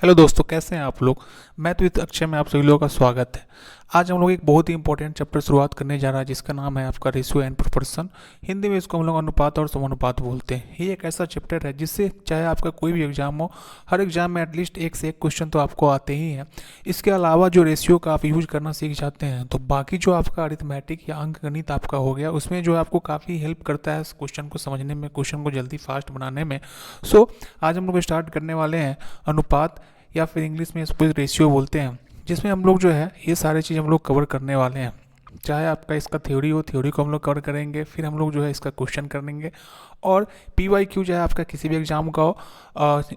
Hello दोस्तों, कैसे हैं आप लोग। मैं तो अक्षय में आप सभी लोगों का स्वागत है। आज हम लोग एक बहुत ही इंपॉर्टेंट चैप्टर शुरुआत करने जा रहा है जिसका नाम है आपका रेशियो एंड प्रोपोर्शन। हिंदी में इसको हम लोग अनुपात और समानुपात बोलते हैं। ये एक ऐसा चैप्टर है जिससे चाहे आपका कोई भी एग्जाम हो, हर एग्जाम में एटलीस्ट एक से एक क्वेश्चन तो आपको आते ही हैं। इसके अलावा जो रेशियो का आप यूज करना सीख जाते हैं तो बाकी जो आपका अरिथमेटिक या अंक गणित आपका हो गया उसमें जो है आपको काफ़ी हेल्प करता है क्वेश्चन को समझने में, क्वेश्चन को जल्दी फास्ट बनाने में। सो आज हम लोग स्टार्ट करने वाले हैं अनुपात, या फिर इंग्लिश में इसको रेशियो बोलते हैं, जिसमें हम लोग जो है ये सारे चीज़ हम लोग कवर करने वाले हैं। चाहे आपका इसका थ्योरी हो, थ्योरी को हम लोग कवर करेंगे, फिर हम लोग जो है इसका क्वेश्चन करेंगे। और PYQ चाहे आपका किसी भी एग्जाम का हो,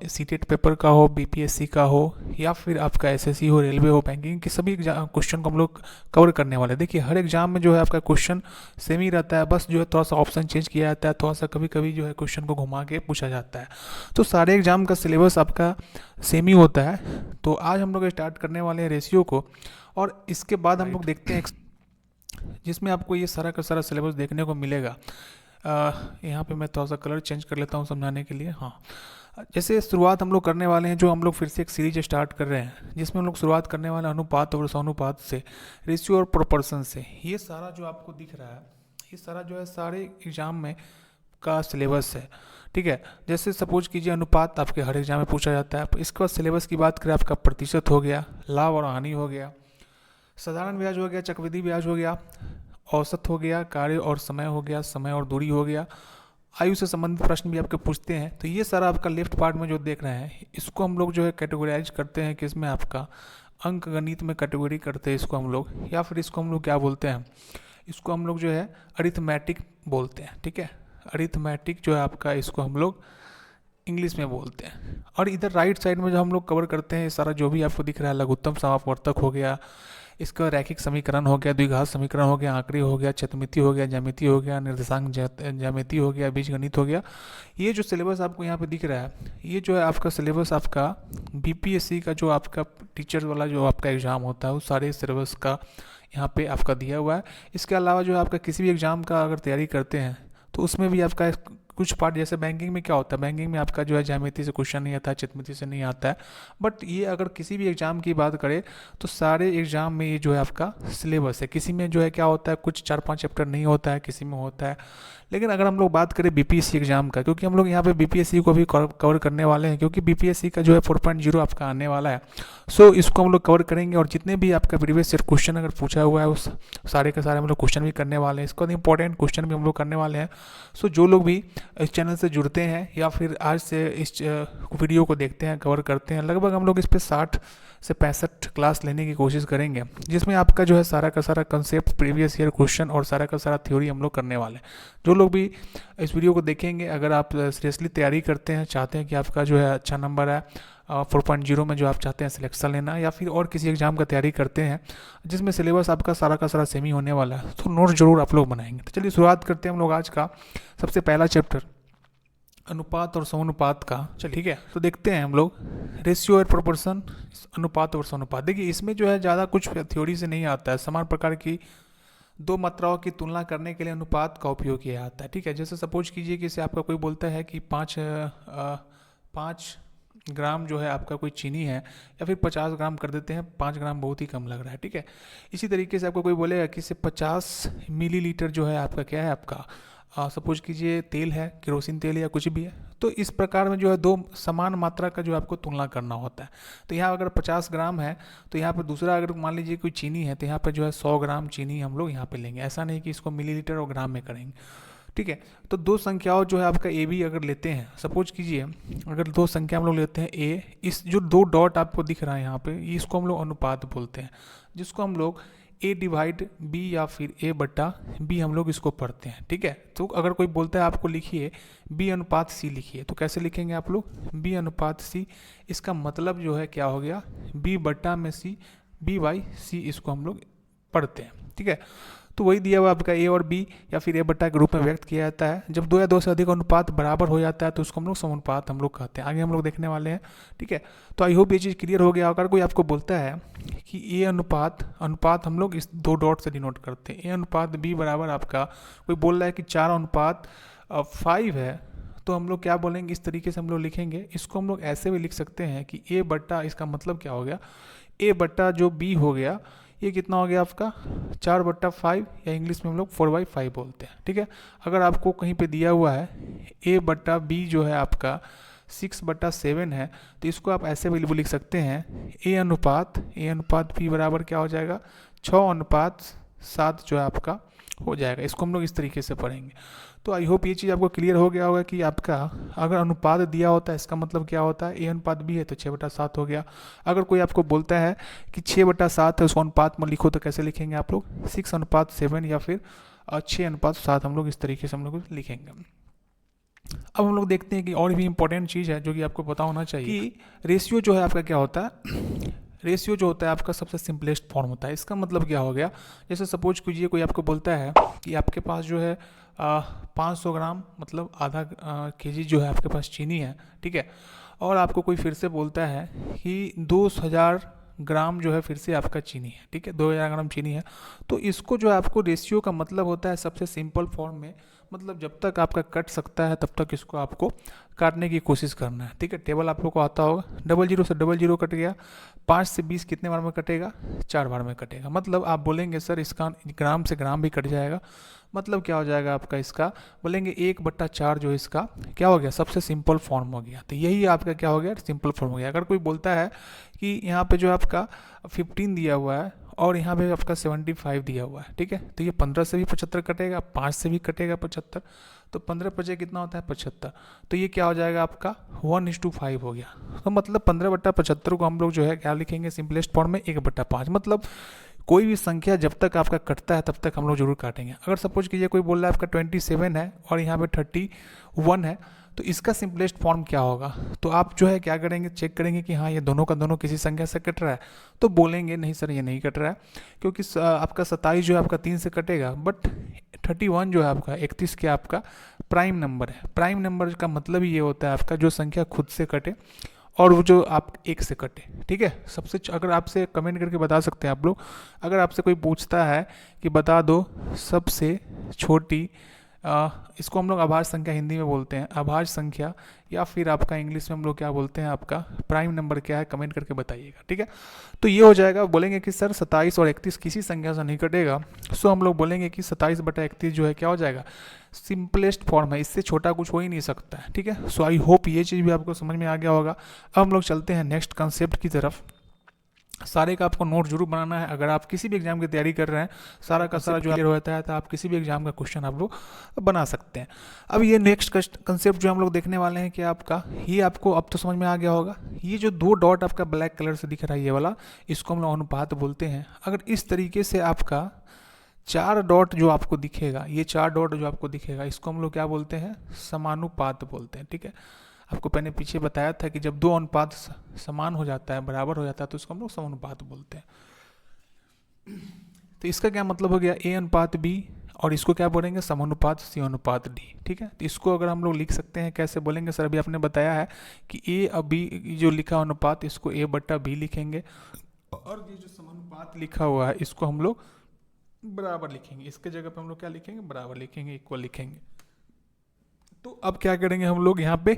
सीटेट पेपर का हो, BPSC का हो, या फिर आपका SSC हो, रेलवे हो, बैंकिंग के सभी क्वेश्चन को हम लोग कवर करने वाले हैं। देखिए हर एग्जाम में जो है आपका क्वेश्चन सेम ही रहता है, बस जो है थोड़ा सा ऑप्शन चेंज किया जाता है, थोड़ा सा कभी कभी जो है क्वेश्चन को घुमा के पूछा जाता है। तो सारे एग्जाम का सिलेबस आपका सेम ही होता है। तो आज हम लोग स्टार्ट करने वाले हैं रेशियो को, और इसके बाद हम लोग देखते हैं जिसमें आपको ये सारा का सारा सिलेबस देखने को मिलेगा। यहाँ पे मैं थोड़ा सा कलर चेंज कर लेता हूँ समझाने के लिए। हाँ, जैसे शुरुआत हम लोग करने वाले हैं, जो हम लोग फिर से एक सीरीज स्टार्ट कर रहे हैं जिसमें हम लोग शुरुआत करने वाले हैं अनुपात और समानुपात से, रेशियो और प्रोपोर्शन से। ये सारा जो आपको दिख रहा है, ये सारा जो है सारे एग्जाम में का सिलेबस है। ठीक है, जैसे सपोज कीजिए अनुपात आपके हर एग्जाम में पूछा जाता है। इसके बाद सिलेबस की बात करें, आपका प्रतिशत हो गया, लाभ और हानि हो गया, साधारण ब्याज हो गया, चक्रवृद्धि ब्याज हो गया, औसत हो गया, कार्य और समय हो गया, समय और दूरी हो गया, आयु से संबंधित प्रश्न भी आपके पूछते हैं। तो ये सारा आपका लेफ्ट पार्ट में जो देख रहे हैं, इसको हम लोग जो है कैटेगराइज करते हैं कि इसमें आपका अंक गणित में कैटेगरी करते हैं इसको हम लोग, या फिर इसको हम लोग क्या बोलते हैं, इसको हम लोग जो है अरिथमेटिक बोलते हैं। ठीक है, अरिथमेटिक जो है आपका, इसको हम लोग इंग्लिश में बोलते हैं। और इधर राइट साइड में जो हम लोग कवर करते हैं, ये सारा जो भी आपको दिख रहा है, लघुत्तम समापवर्तक हो गया, इसका रैखिक समीकरण हो गया, द्विघात समीकरण हो गया, आंकड़े हो गया, चतुर्मिति हो गया, ज्यामिति हो गया, निर्देशांक ज्यामिति हो गया, बीजगणित हो गया। ये जो सिलेबस आपको यहाँ पे दिख रहा है, ये जो है आपका सिलेबस आपका BPSC का जो आपका टीचर वाला जो आपका एग्ज़ाम होता है, उस सारे सिलेबस का यहाँ पे आपका दिया हुआ है। इसके अलावा जो है आपका किसी भी एग्ज़ाम का अगर तैयारी करते हैं तो उसमें भी आपका कुछ पार्ट, जैसे बैंकिंग में क्या होता है, बैंकिंग में आपका जो है ज्यामिति से क्वेश्चन नहीं आता है, चित्रमिति से नहीं आता है। बट ये अगर किसी भी एग्ज़ाम की बात करें तो सारे एग्ज़ाम में ये जो है आपका सिलेबस है। किसी में जो है क्या होता है, कुछ 4-5 चैप्टर नहीं होता है, किसी में होता है। लेकिन अगर हम लोग बात करें BPSC एग्ज़ाम का, क्योंकि हम लोग यहाँ पे BPSC को भी कवर करने वाले हैं, क्योंकि BPSC का जो है 4.0 आपका आने वाला है। सो इसको हम लोग कवर करेंगे, और जितने भी आपका प्रीवियस ईयर क्वेश्चन अगर पूछा हुआ है उस सारे के सारे हम लोग क्वेश्चन भी करने वाले हैं। इसका इंपॉर्टेंट क्वेश्चन भी हम लोग करने वाले हैं। सो जो लोग भी इस चैनल से जुड़ते हैं या फिर आज से इस वीडियो को देखते हैं, कवर करते हैं, लगभग हम लोग इस पर 60 से 65 क्लास लेने की कोशिश करेंगे, जिसमें आपका जो है सारा का सारा कंसेप्ट, प्रीवियस ईयर क्वेश्चन और सारा का सारा थ्योरी हम लोग करने वाले हैं। जो लोग भी इस वीडियो को देखेंगे, अगर आप सीरियसली तैयारी करते हैं, चाहते हैं कि आपका जो है अच्छा नंबर है 4.0 में, जो आप चाहते हैं सिलेक्शन लेना, या फिर और किसी एग्जाम का तैयारी करते हैं जिसमें सिलेबस आपका सारा का सारा सेमी होने वाला है, तो नोट जरूर आप लोग बनाएंगे। तो चलिए शुरुआत करते हैं हम लोग आज का सबसे पहला चैप्टर, अनुपात और समानुपात का। चलिए ठीक है, तो देखते हैं हम लोग रेशियो और प्रोपोर्शन, अनुपात और समानुपात। देखिए इसमें जो है ज़्यादा कुछ थ्योरी से नहीं आता है। समान प्रकार की दो मात्राओं की तुलना करने के लिए अनुपात का उपयोग किया जाता है। ठीक है, जैसे सपोज कीजिए कि इसे आपका कोई बोलता है कि 5 ग्राम जो है आपका कोई चीनी है, या फिर 50 ग्राम कर देते हैं, 5 ग्राम बहुत ही कम लग रहा है। ठीक है, इसी तरीके से आपको कोई बोलेगा कि इसे 50 मिलीलीटर जो है आपका क्या है, आपका सपोज कीजिए तेल है, केरोसिन तेल या कुछ भी है। तो इस प्रकार में जो है दो समान मात्रा का जो आपको तुलना करना होता है। तो यहाँ अगर 50 ग्राम है तो यहाँ पर दूसरा अगर मान लीजिए कोई चीनी है तो यहाँ पर जो है 100 ग्राम चीनी हम लोग यहाँ पे लेंगे। ऐसा नहीं कि इसको मिलीलीटर और ग्राम में करेंगे। ठीक है, तो दो संख्याओं जो है आपका AB अगर लेते हैं, सपोज कीजिए अगर दो संख्या हम लोग लेते हैं A, इस जो दो डॉट आपको दिख रहा है यहाँ पे, इसको हम लोग अनुपात बोलते हैं, जिसको हम लोग A डिवाइड B या फिर A बट्टा B हम लोग इसको पढ़ते हैं। ठीक है, तो अगर कोई बोलता है आपको लिखिए B अनुपात C लिखिए, तो कैसे लिखेंगे आप लोग, B अनुपात C। इसका मतलब जो है क्या हो गया, B बट्टा में C, B/C इसको हम लोग पढ़ते हैं। ठीक है, तो वही दिया हुआ आपका A और B या फिर A बट्टा के रूप में व्यक्त किया जाता है। जब दो या दो से अधिक अनुपात बराबर हो जाता है तो उसको हम लोग समानुपात हम लोग कहते हैं। आगे हम लोग देखने वाले हैं। ठीक है, तो आई होप ये चीज़ क्लियर हो गया। अगर कोई आपको बोलता है कि A अनुपात हम लोग इस दो डॉट से डिनोट करते हैं, A अनुपात B बराबर आपका कोई बोल रहा है कि 4:5 है, तो हम लोग क्या बोलेंगे, इस तरीके से हम लोग लिखेंगे। इसको हम लोग ऐसे भी लिख सकते हैं कि ए बट्टा, इसका मतलब क्या हो गया, ए बट्टा जो बी हो गया ये कितना हो गया आपका 4/5, या इंग्लिश में हम लोग 4/5 बोलते हैं, ठीक है। अगर आपको कहीं पे दिया हुआ है ए बट्टा बी जो है आपका 6/7 है, तो इसको आप ऐसे भी लिख सकते हैं ए अनुपात बी बराबर क्या हो जाएगा 6:7 जो है आपका हो जाएगा। इसको हम लोग इस तरीके से पढ़ेंगे। तो आई होप ये चीज़ आपको क्लियर हो गया होगा कि आपका अगर अनुपात दिया होता है इसका मतलब क्या होता है, ए अनुपात बी है तो 6/7 हो गया। अगर कोई आपको बोलता है कि 6/7 है, उसको अनुपात में लिखो, तो कैसे लिखेंगे आप लोग 6:7 या फिर 6:7 हम लोग इस तरीके से हम लोग लिखेंगे। अब हम लोग देखते हैं कि और भी इंपॉर्टेंट चीज़ है जो कि आपको पता होना चाहिए कि रेशियो जो है आपका क्या होता है। रेशियो जो होता है आपका सबसे सिंपलेस्ट फॉर्म होता है। इसका मतलब क्या हो गया, जैसे सपोज कीजिए कोई आपको बोलता है कि आपके पास जो है 500 ग्राम मतलब आधा केजी जो है आपके पास चीनी है, ठीक है। और आपको कोई फिर से बोलता है कि 2000 ग्राम जो है फिर से आपका चीनी है, ठीक है, 2000 ग्राम चीनी है। तो इसको जो आपको रेशियो का मतलब होता है सबसे सिंपल फॉर्म में, मतलब जब तक आपका कट सकता है तब तक इसको आपको काटने की कोशिश करना है, ठीक है। टेबल आप लोग को आता होगा, 00 से 00 कट गया, 5 से 20 कितने बार में कटेगा 4 बार में कटेगा। मतलब आप बोलेंगे सर इसका ग्राम से ग्राम भी कट जाएगा, मतलब क्या हो जाएगा आपका इसका, बोलेंगे 1/4 जो इसका क्या हो गया सबसे सिंपल फॉर्म हो गया। तो यही आपका क्या हो गया सिंपल फॉर्म हो गया। अगर कोई बोलता है कि यहाँ पे जो आपका 15 दिया हुआ है और यहाँ पे आपका 75 दिया हुआ है, ठीक है, तो ये 15 से भी 75 कटेगा, 5 से भी कटेगा 75, तो 15 कितना होता है 75। तो ये क्या हो जाएगा आपका 1:5 हो गया। तो मतलब 15/75 को हम लोग जो है क्या लिखेंगे सिंपलेस्ट फॉर्म में 1/5। मतलब कोई भी संख्या जब तक आपका कटता है तब तक हम लोग जरूर काटेंगे। अगर सपोज कीजिए कोई बोल रहा है आपका 27 है और यहाँ पे 31 है, तो इसका सिंपलेस्ट फॉर्म क्या होगा, तो आप जो है क्या करेंगे चेक करेंगे कि हाँ ये दोनों का दोनों किसी संख्या से कट रहा है, तो बोलेंगे नहीं सर ये नहीं कट रहा है, क्योंकि आपका 27 जो है आपका 3 से कटेगा, बट 31 जो है आपका 31 के आपका प्राइम नंबर है। प्राइम नंबर का मतलब ही ये होता है आपका जो संख्या खुद से कटे और वो जो आप एक से कटे, ठीक है। सबसे अगर आपसे कमेंट करके बता सकते हैं आप लोग, अगर आपसे कोई पूछता है कि बता दो सबसे छोटी इसको हम लोग अभाज्य संख्या हिंदी में बोलते हैं, अभाज्य संख्या, या फिर आपका इंग्लिश में हम लोग क्या बोलते हैं आपका प्राइम नंबर क्या है, कमेंट करके बताइएगा, ठीक है। तो ये हो जाएगा। बोलेंगे कि सर 27 और 31 किसी संख्या से नहीं कटेगा, सो हम लोग बोलेंगे कि 27/31 जो है क्या हो जाएगा सिंपलेस्ट फॉर्म है, इससे छोटा कुछ हो ही नहीं सकता है, ठीक है। सो आई होप ये चीज़ भी आपको समझ में आ गया होगा। अब हम लोग चलते हैं नेक्स्ट कंसेप्ट की तरफ। सारे का आपको नोट जरूर बनाना है। अगर आप किसी भी एग्जाम की तैयारी कर रहे हैं, सारा का सारा जो क्लियर होता है तो आप किसी भी एग्जाम का क्वेश्चन आप लोग बना सकते हैं। अब ये नेक्स्ट कंसेप्ट जो हम लोग देखने वाले हैं कि आपका ये आपको अब तो समझ में आ गया होगा। ये जो 2 डॉट आपका ब्लैक कलर से दिख रहा है ये वाला, इसको हम लोग अनुपात बोलते हैं। अगर इस तरीके से आपका 4 डॉट जो आपको दिखेगा, ये 4 डॉट जो आपको दिखेगा, इसको हम लोग क्या बोलते हैं समानुपात बोलते हैं, ठीक है। आपको मैंने पीछे बताया था कि जब 2 अनुपात समान हो जाता है, बराबर हो जाता है, तो उसको हम लोग समानुपात बोलते हैं। तो इसका क्या मतलब हो गया A अनुपात B, और इसको क्या बोलेंगे समानुपात C अनुपात D, ठीक है। तो इसको अगर हम लोग लिख सकते हैं कैसे बोलेंगे सर, अभी आपने बताया है कि A और B जो लिखा अनुपात इसको A/B लिखेंगे, और ये जो समानुपात लिखा हुआ है इसको हम लोग बराबर लिखेंगे। इसके जगह पे हम लोग क्या लिखेंगे बराबर लिखेंगे, इक्वल लिखेंगे। तो अब क्या करेंगे हम लोग यहाँ पे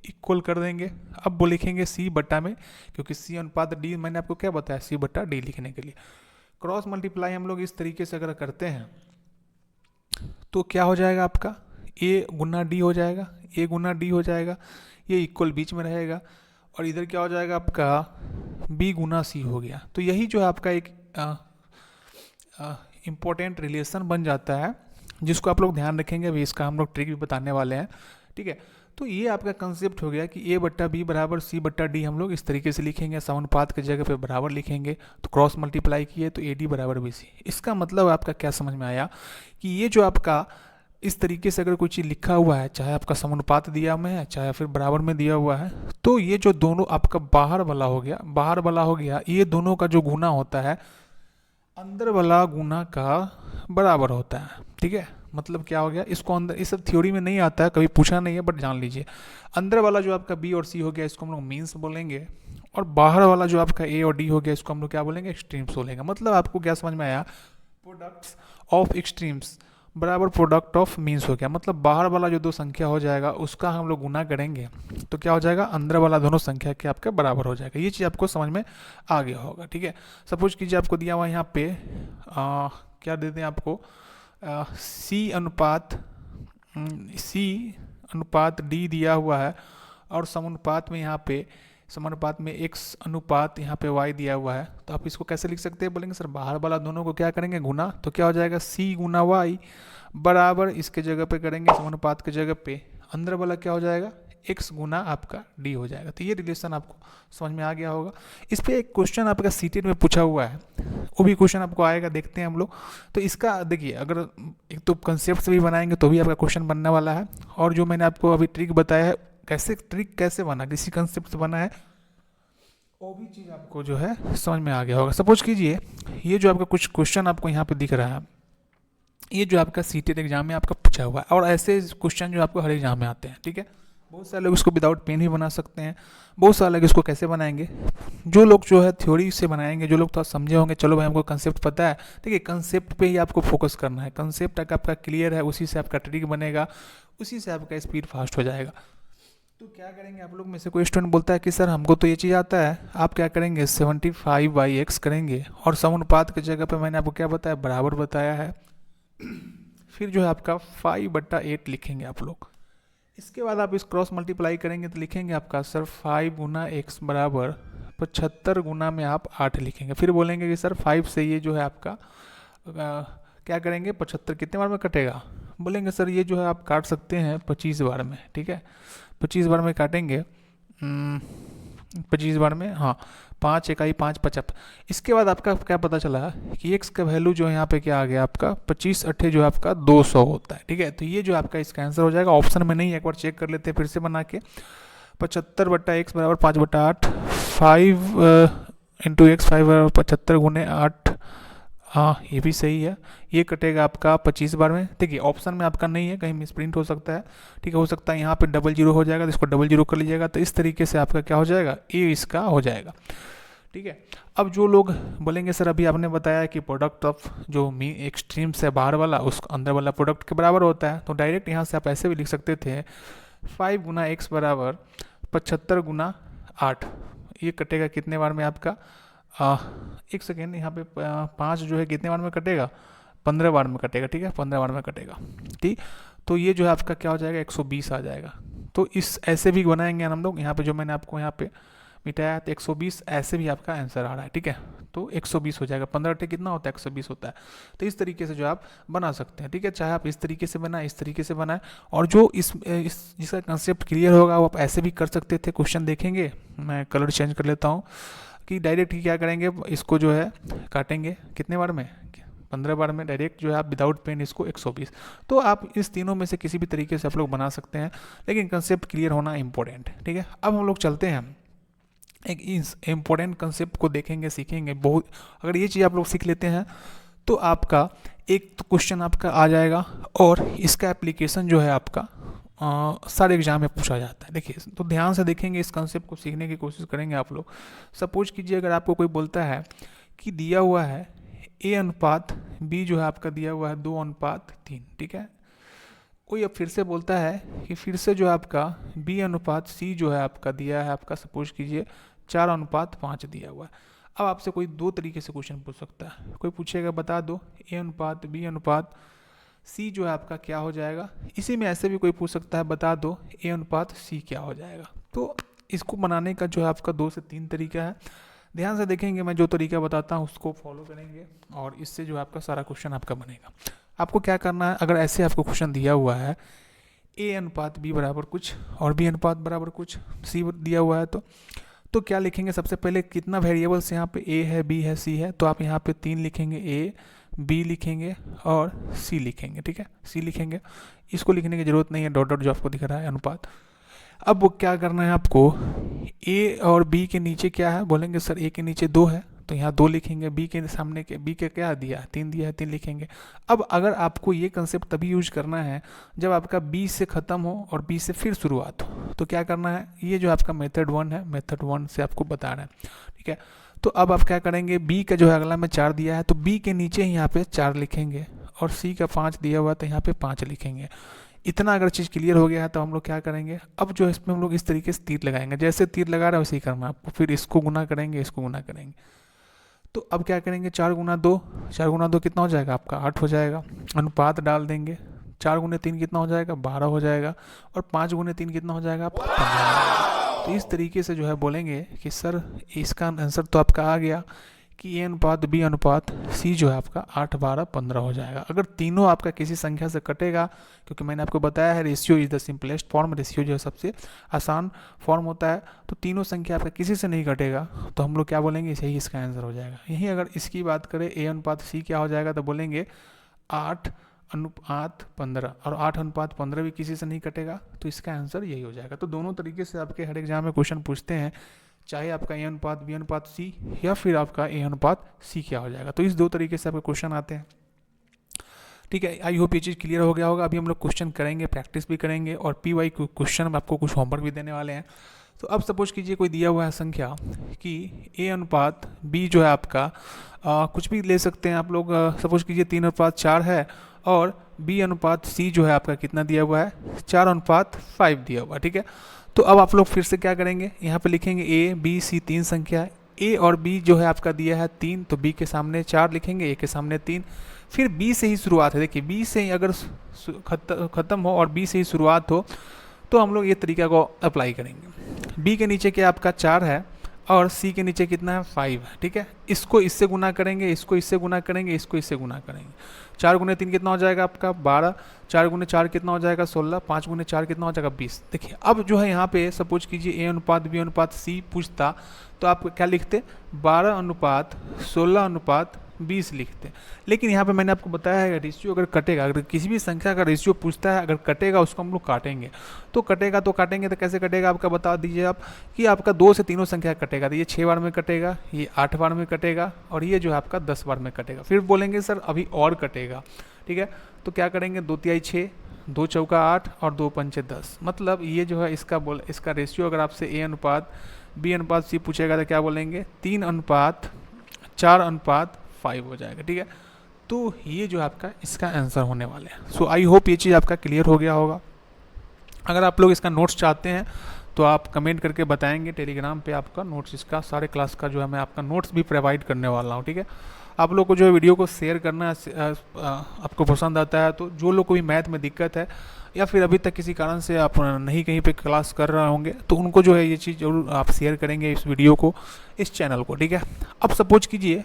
इक्वल कर देंगे। अब वो लिखेंगे C/में, क्योंकि C अनुपात D मैंने आपको क्या बताया C/D लिखने के लिए। क्रॉस मल्टीप्लाई हम लोग इस तरीके से अगर करते हैं तो क्या हो जाएगा आपका A गुना D हो जाएगा, A गुना D हो जाएगा, ये इक्वल बीच में रहेगा, और इधर क्या हो जाएगा आपका B गुना C हो गया। तो यही जो है आपका एक इम्पोर्टेंट रिलेशन बन जाता है, जिसको आप लोग ध्यान रखेंगे। अभी इसका हम लोग ट्रिक भी बताने वाले हैं, ठीक है। तो ये आपका कंसेप्ट हो गया कि A/B बराबर C/D हम लोग इस तरीके से लिखेंगे, समानुपात की जगह पे बराबर लिखेंगे, तो क्रॉस मल्टीप्लाई किए तो AD बराबर BC। इसका मतलब आपका क्या समझ में आया कि ये जो आपका इस तरीके से अगर कोई चीज़ लिखा हुआ है, चाहे आपका समानुपात दिया हुआ है चाहे फिर बराबर में दिया हुआ है, तो ये जो दोनों आपका बाहर वाला हो गया, ये दोनों का जो गुना होता है अंदर वाला गुना का बराबर होता है, ठीक है। मतलब क्या हो गया, इसको अंदर, इस सब थ्योरी में नहीं आता है, कभी पूछा नहीं है, बट जान लीजिए। अंदर वाला जो आपका B और C हो गया इसको हम लोग मीन्स बोलेंगे, और बाहर वाला जो आपका A और D हो गया इसको हम लोग क्या बोलेंगे एक्सट्रीम्स बोलेंगे। मतलब आपको क्या समझ में आया, प्रोडक्ट्स ऑफ एक्सट्रीम्स, बराबर प्रोडक्ट ऑफ मीन्स हो गया, मतलब बाहर वाला जो दो संख्या हो जाएगा उसका हम लोग गुना करेंगे तो क्या हो जाएगा, अंदर वाला दोनों संख्या के आपके बराबर हो जाएगा। ये चीज़ आपको समझ में आ गया होगा, ठीक है। सपोज कीजिए आपको दिया हुआ यहाँ पे क्या देते हैं आपको, सी अनुपात डी दिया हुआ है और समानुपात में यहाँ पे समानुपात में x अनुपात यहाँ पे y दिया हुआ है। तो आप इसको कैसे लिख सकते हैं, बोलेंगे सर बाहर वाला दोनों को क्या करेंगे गुना, तो क्या हो जाएगा c गुना y बराबर इसके जगह पे करेंगे समानुपात के जगह पे अंदर वाला क्या हो जाएगा x गुना आपका d हो जाएगा। तो ये रिलेशन आपको समझ में आ गया होगा। इस पे एक क्वेश्चन आपका सीटेट में पूछा हुआ है, वो भी क्वेश्चन आपको आएगा, देखते हैं हम लोग। तो इसका देखिए, अगर एक तो कंसेप्ट से भी बनाएंगे तो भी आपका क्वेश्चन बनने वाला है, और जो मैंने आपको अभी ट्रिक बताया है कैसे बना, किसी कंसेप्ट से बना है, वो भी चीज़ आपको जो है समझ में आ गया होगा। सपोज कीजिए ये जो आपका कुछ क्वेश्चन आपको यहाँ पे दिख रहा है, ये जो आपका सीटेट एग्जाम में आपका पूछा हुआ है, और ऐसे क्वेश्चन जो आपको हर एग्जाम में आते हैं, ठीक है। बहुत सारे लोग इसको विदाउट पेन भी बना सकते हैं, बहुत सारे लोग इसको कैसे बनाएंगे, जो लोग जो है थ्योरी से बनाएंगे, जो लोग थोड़ा समझे होंगे, चलो भाई हमको कंसेप्ट पता है, ठीक है, कंसेप्ट पे ही आपको फोकस करना है, कंसेप्ट आपका क्लियर है, उसी से आपका ट्रिक बनेगा, उसी से आपका स्पीड फास्ट हो जाएगा। तो क्या करेंगे आप लोग में से कोई स्टूडेंट बोलता है कि सर हमको तो ये चीज़ आता है, आप क्या करेंगे 75/x करेंगे, और समानुपात की जगह पे मैंने आपको क्या बताया, बराबर बताया है, फिर जो है आपका 5/8 लिखेंगे आप लोग। इसके बाद आप इस क्रॉस मल्टीप्लाई करेंगे तो लिखेंगे आपका सर 5 गुना x बराबर 75 गुना में आप 8 लिखेंगे। फिर बोलेंगे कि सर 5 से ये जो है आपका क्या करेंगे 75 कितने बार में कटेगा, बोलेंगे सर ये जो है आप काट सकते हैं 25 बार में, ठीक है, 25 बार में काटेंगे, 25 बार में, हाँ 5 इकाई 5 75। इसके बाद आपका क्या पता चला कि x का वैल्यू जो यहाँ पे क्या आ गया आपका 25 अट्ठे जो है आपका 200 होता है, ठीक है। तो ये जो आपका इसका आंसर हो जाएगा, ऑप्शन में नहीं है, एक बार चेक कर लेते हैं फिर से बना के, 75/x बराबर 5/8, 5 इंटू एक्स 5 बराबर 75 गुने 8, हाँ ये भी सही है, ये कटेगा आपका 25 बार में। देखिए ऑप्शन में आपका नहीं है, कहीं मिसप्रिंट हो सकता है, ठीक है, हो सकता है यहाँ पे 00 हो जाएगा, तो इसको 00 कर लीजिएगा, तो इस तरीके से आपका क्या हो जाएगा, ये इसका हो जाएगा, ठीक है। अब जो लोग बोलेंगे सर अभी आपने बताया कि प्रोडक्ट ऑफ जो एक्सट्रीम से बाहर वाला उस अंदर वाला प्रोडक्ट के बराबर होता है, तो डायरेक्ट यहाँ से आप ऐसे भी लिख सकते थे 5 गुना x बराबर 75 गुना 8, ये कटेगा कितने बार में आपका, एक सेकेंड, यहाँ पे 5 जो है कितने बार में कटेगा, 15 बार में कटेगा, ठीक है, 15 बार में कटेगा, ठीक। तो ये जो है आपका क्या हो जाएगा 120 आ जाएगा। तो इस ऐसे भी बनाएंगे हम लोग, यहाँ पे जो मैंने आपको यहाँ पे मिटाया तो 120, ऐसे भी आपका आंसर आ रहा है, ठीक है। तो 120 हो जाएगा, 15 अट्ठे कितना होता है 120 होता है। तो इस तरीके से जो आप बना सकते हैं, ठीक है, चाहे आप इस तरीके से बनाए, इस तरीके से बनाए, और जो इस जिसका कंसेप्ट क्लियर होगा वो आप ऐसे भी कर सकते थे। क्वेश्चन देखेंगे, मैं कलर चेंज कर लेता हूँ, कि डायरेक्ट ही क्या करेंगे, इसको जो है काटेंगे कितने बार में, 15 बार में, डायरेक्ट जो है आप विदाउट पेन इसको 120। तो आप इस तीनों में से किसी भी तरीके से आप लोग बना सकते हैं, लेकिन कंसेप्ट क्लियर होना इंपॉर्टेंट है, ठीक है। अब हम लोग चलते हैं एक इस इम्पोर्टेंट कंसेप्ट को देखेंगे, सीखेंगे बहुत। अगर ये चीज़ आप लोग सीख लेते हैं तो आपका एक तो क्वेश्चन आपका आ जाएगा, और इसका एप्लीकेशन जो है आपका सारे एग्जाम में पूछा जाता है। देखिए तो ध्यान से देखेंगे, इस कंसेप्ट को सीखने की कोशिश करेंगे आप लोग। सपोज कीजिए अगर आपको कोई बोलता है कि दिया हुआ है a अनुपात b जो है आपका दिया हुआ है 2:3, ठीक है। कोई अब फिर से बोलता है कि फिर से जो है आपका b अनुपात c जो है आपका दिया है आपका, सपोज कीजिए 4:5 दिया हुआ है। अब आपसे कोई दो तरीके से क्वेश्चन पूछ सकता है, कोई पूछेगा बता दो a अनुपात b अनुपात c जो है आपका क्या हो जाएगा। इसी में ऐसे भी कोई पूछ सकता है बता दो a अनुपात c क्या हो जाएगा। तो इसको बनाने का जो है आपका 2 से 3 तरीका है। ध्यान से देखेंगे, मैं जो तरीका बताता हूँ उसको फॉलो करेंगे, और इससे जो आपका सारा क्वेश्चन आपका बनेगा। आपको क्या करना है, अगर ऐसे आपको क्वेश्चन दिया हुआ है a अनुपात b बराबर कुछ और b अनुपात बराबर कुछ c दिया हुआ है, तो क्या लिखेंगे, सबसे पहले कितना वेरिएबल्स यहाँ पे a है b है c है, तो आप यहाँ पे 3 लिखेंगे, a b लिखेंगे और c लिखेंगे, ठीक है, c लिखेंगे। इसको लिखने की ज़रूरत नहीं है, डॉट डॉट जो आपको दिख रहा है अनुपात। अब वो क्या करना है आपको, a और b के नीचे क्या है, बोलेंगे सर a के नीचे 2 है, तो यहाँ 2 लिखेंगे, b के सामने के b के क्या दिया है 3 दिया है, 3 लिखेंगे। अब अगर आपको ये कंसेप्ट तभी यूज करना है जब आपका b से ख़त्म हो और b से फिर शुरुआत हो, तो क्या करना है, ये जो आपका मेथड 1 है, मेथड 1 से आपको बता रहे हैं, ठीक है। तो अब आप क्या करेंगे, b का जो है अगला में 4 दिया है, तो b के नीचे ही यहाँ पे 4 लिखेंगे और सी का 5 दिया हुआ है तो यहाँ पे 5 लिखेंगे। इतना अगर चीज़ क्लियर हो गया है तो हम लोग क्या करेंगे, अब जो है इसमें हम लोग इस तरीके से तीर लगाएंगे, जैसे तीर लगा रहे हैं वैसे ही करना है आपको। फिर इसको गुना करेंगे, इसको गुना करेंगे। तो अब क्या करेंगे, 4 गुना 2, 4 गुना 2 कितना हो जाएगा आपका 8 हो जाएगा। अनुपात डाल देंगे, 4 गुने 3 कितना हो जाएगा 12 हो जाएगा, और 5 गुने 3 कितना हो जाएगा आपका 15। तो इस तरीके से जो है बोलेंगे कि सर इसका आंसर तो आपका आ गया कि ए अनुपात बी अनुपात सी जो है आपका 8, 12, 15 हो जाएगा। अगर तीनों आपका किसी संख्या से कटेगा, क्योंकि मैंने आपको बताया है ratio is the simplest form, ratio जो है सबसे आसान फॉर्म होता है, तो तीनों संख्या आपका किसी से नहीं कटेगा तो हम लोग क्या बोलेंगे, यही इसका आंसर हो जाएगा। यही अगर इसकी बात करें ए अनुपात सी क्या हो जाएगा, तो बोलेंगे 8 अनुपात 15, और 8 अनुपात 15 भी किसी से नहीं कटेगा, तो इसका आंसर यही हो जाएगा। तो दोनों तरीके से आपके हर एग्जाम में क्वेश्चन पूछते हैं, चाहे आपका ए अनुपात बी अनुपात सी या फिर आपका ए अनुपात सी क्या हो जाएगा। तो इस दो तरीके से आपके क्वेश्चन आते हैं। ठीक है, आई होप ये चीज़ क्लियर हो गया होगा। अभी हम लोग क्वेश्चन करेंगे, प्रैक्टिस भी करेंगे, और पी वाई क्वेश्चन में आपको कुछ होमवर्क भी देने वाले हैं। तो अब सपोज कीजिए कोई दिया हुआ है संख्या कि ए अनुपात बी जो है आपका कुछ भी ले सकते हैं आप लोग, सपोज कीजिए 3 अनुपात 4 है, और बी अनुपात सी जो है आपका कितना दिया हुआ है 4 अनुपात 5 दिया हुआ है। ठीक है, तो अब आप लोग फिर से क्या करेंगे, यहाँ पे लिखेंगे ए बी सी 3 संख्या है, ए और बी जो है आपका दिया है 3, तो बी के सामने 4 लिखेंगे, ए के सामने 3। फिर बी से ही शुरुआत है, देखिए बी से ही अगर ख़त्म हो और बी से ही शुरुआत हो तो हम लोग ये तरीका को अप्लाई करेंगे। बी के नीचे क्या आपका 4 है और सी के नीचे कितना है 5 है। ठीक है, इसको इससे गुना करेंगे, इसको इससे गुना करेंगे, इसको इससे गुना करेंगे। 4 गुने 3 कितना हो जाएगा आपका 12, 4 गुने 4 कितना हो जाएगा 16, 5 गुने 4 कितना हो जाएगा 20। देखिए अब जो है यहाँ पे सपोज कीजिए ए अनुपात बी अनुपात सी पूछता तो आप क्या लिखते 12 अनुपात 16 अनुपात 20 लिखते। लेकिन यहाँ पे मैंने आपको बताया है रेशियो अगर कटेगा, अगर किसी भी संख्या का रेशियो पूछता है अगर कटेगा उसको हम लोग काटेंगे। तो कटेगा तो काटेंगे तो कैसे कटेगा आपका बता दीजिए आप, कि आपका 2 से तीनों संख्या कटेगा। तो ये 6 बार में कटेगा, ये 8 बार में कटेगा, और ये जो है आपका 10 बार में कटेगा। फिर बोलेंगे सर अभी और कटेगा। ठीक है, तो क्या करेंगे 2 तिहाई 6, 2 चौका 8 और 2 पंचे 10। मतलब ये जो है इसका रेशियो अगर आपसे ए अनुपात बी अनुपात सी पूछेगा तो क्या बोलेंगे 3 अनुपात 4 अनुपात 5 हो जाएगा। ठीक है, तो ये जो आपका इसका आंसर होने वाला है। सो आई होप ये चीज़ आपका क्लियर हो गया होगा। अगर आप लोग इसका नोट्स चाहते हैं तो आप कमेंट करके बताएंगे, टेलीग्राम पे आपका नोट्स इसका सारे क्लास का जो है मैं आपका नोट्स भी प्रोवाइड करने वाला हूँ। ठीक है, आप लोग को जो है वीडियो को शेयर करना आपको पसंद आता है, तो जो लोग को भी मैथ में दिक्कत है या फिर अभी तक किसी कारण से आप नहीं कहीं पे क्लास कर रहे होंगे तो उनको जो है ये चीज़ जरूर आप शेयर करेंगे इस वीडियो को, इस चैनल को। ठीक है, अब सपोज कीजिए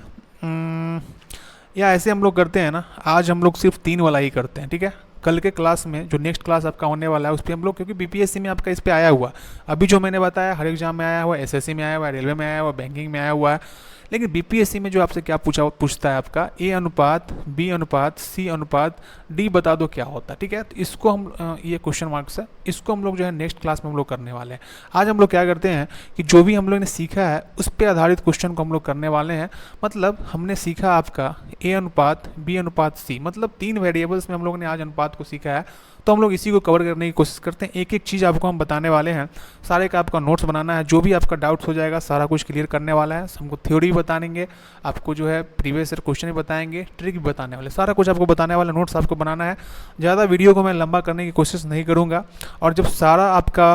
या ऐसे हम लोग करते हैं ना, आज हम लोग सिर्फ 3 वाला ही करते हैं। ठीक है, कल के क्लास में जो नेक्स्ट क्लास आपका होने वाला है उस पर हम लोग, क्योंकि बीपीएससी में आपका इस पे आया हुआ, अभी जो मैंने बताया हर एग्जाम में आया हुआ है, एसएससी में आया हुआ है, रेलवे में आया हुआ है, बैंकिंग में आया हुआ है। लेकिन बीपीएससी में जो आपसे क्या पूछता है आपका ए अनुपात बी अनुपात सी अनुपात डी बता दो क्या होता है। ठीक है, तो इसको हम ये क्वेश्चन मार्क्स है, इसको हम लोग जो है नेक्स्ट क्लास में हम लोग करने वाले हैं। आज हम लोग क्या करते हैं कि जो भी हम लोग ने सीखा है उस पर आधारित क्वेश्चन को हम लोग करने वाले हैं। मतलब हमने सीखा आपका ए अनुपात बी अनुपात सी, मतलब 3 वेरिएबल्स में हम लोग ने आज अनुपात को सीखा है, तो हम लोग इसी को कवर करने की कोशिश करते हैं। एक एक चीज़ आपको हम बताने वाले हैं, सारे का आपका नोट्स बनाना है, जो भी आपका डाउट्स हो जाएगा सारा कुछ क्लियर करने वाला है। हमको थ्योरी भी बताएंगे, आपको जो है प्रीवियस ईयर क्वेश्चन भी बताएंगे, ट्रिक भी बताने वाले, सारा कुछ आपको बताने वाला, नोट्स आपको बनाना है। ज़्यादा वीडियो को मैं लंबा करने की कोशिश नहीं करूँगा, और जब सारा आपका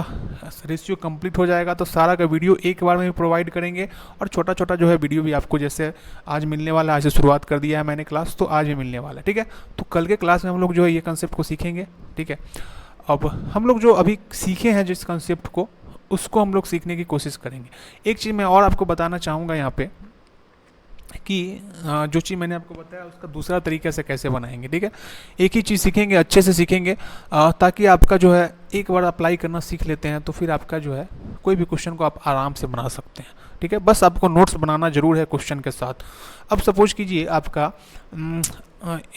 रेशियो कंप्लीट हो जाएगा तो सारा का वीडियो एक बार में भी प्रोवाइड करेंगे, और छोटा छोटा जो है वीडियो भी आपको जैसे आज मिलने वाला है, आज से शुरुआत कर दिया है मैंने क्लास, तो आज भी मिलने वाला है। ठीक है, तो कल के क्लास में हम लोग जो है ये कंसेप्ट को सीखेंगे। ठीक है, अब हम लोग जो अभी सीखे हैं जिस कंसेप्ट को उसको हम लोग सीखने की कोशिश करेंगे। एक चीज़ मैं और आपको बताना चाहूँगा यहाँ पे कि जो चीज़ मैंने आपको बताया उसका दूसरा तरीके से कैसे बनाएंगे। ठीक है, एक ही चीज़ सीखेंगे, अच्छे से सीखेंगे, ताकि आपका जो है एक बार अप्लाई करना सीख लेते हैं तो फिर आपका जो है कोई भी क्वेश्चन को आप आराम से बना सकते हैं। ठीक है, बस आपको नोट्स बनाना ज़रूर है क्वेश्चन के साथ। अब सपोज कीजिए आपका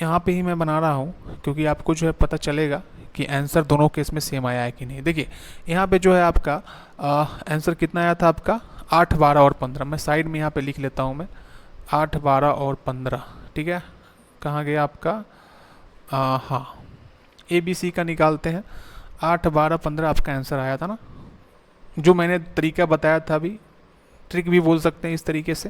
यहाँ पे ही मैं बना रहा हूँ, क्योंकि आपको जो है पता चलेगा कि आंसर दोनों केस में सेम आया है कि नहीं। देखिए यहाँ पे जो है आपका आंसर कितना आया था आपका 8, 12 और 15। मैं साइड में यहाँ पे लिख लेता हूँ मैं 8, 12 और 15। ठीक है, कहाँ गया आपका हाँ ABC का निकालते हैं। 8, 12, 15 आपका आंसर आया था ना, जो मैंने तरीका बताया था अभी ट्रिक भी बोल सकते हैं इस तरीके से।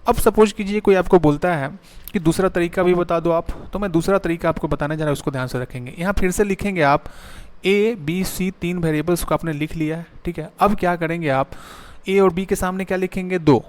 अब सपोज कीजिए कोई आपको बोलता है कि दूसरा तरीका भी बता दो आप, तो मैं दूसरा तरीका आपको बताने जा रहा हूँ, उसको ध्यान से रखेंगे। यहाँ फिर से लिखेंगे आप ए बी सी, 3 वेरिएबल्स को आपने लिख लिया है, ठीक है। अब क्या करेंगे आप, ए और बी के सामने क्या लिखेंगे, 2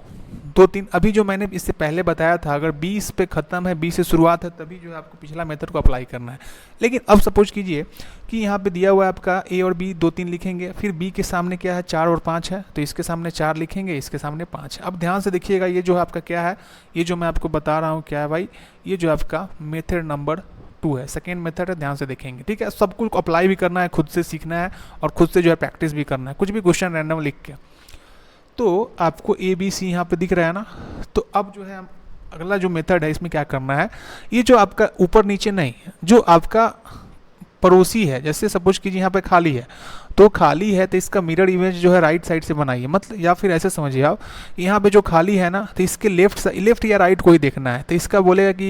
2 3। अभी जो मैंने इससे पहले बताया था, अगर बी इस पे ख़त्म है, बी से शुरुआत है, तभी जो है आपको पिछला मेथड को अप्लाई करना है। लेकिन अब सपोज कीजिए कि यहाँ पे दिया हुआ है आपका ए और बी 2 3 लिखेंगे, फिर बी के सामने क्या है, 4 और 5 है, तो इसके सामने 4 लिखेंगे, इसके सामने 5 है। अब ध्यान से देखिएगा, ये जो आपका क्या है, ये जो मैं आपको बता रहा हूँ क्या है भाई, ये जो आपका मेथड नंबर 2 है, सेकेंड मेथड है, ध्यान से देखेंगे, ठीक है। सब कुछ अप्लाई भी करना है, खुद से सीखना है और खुद से जो है प्रैक्टिस भी करना है, कुछ भी क्वेश्चन रैंडम लिख के। तो आपको ए बी सी यहाँ पे दिख रहा है ना, तो अब जो है अगला जो मेथड है इसमें क्या करना है, ये जो आपका ऊपर नीचे नहीं, जो आपका पड़ोसी है, जैसे सपोज कीजिए यहाँ पे खाली है, तो खाली है तो इसका मिरर इमेज जो है राइट साइड से बनाइए, मतलब या फिर ऐसे समझिए आप, यहाँ पे जो खाली है ना, तो इसके लेफ्ट या राइट को ही देखना है। तो इसका बोलेगा कि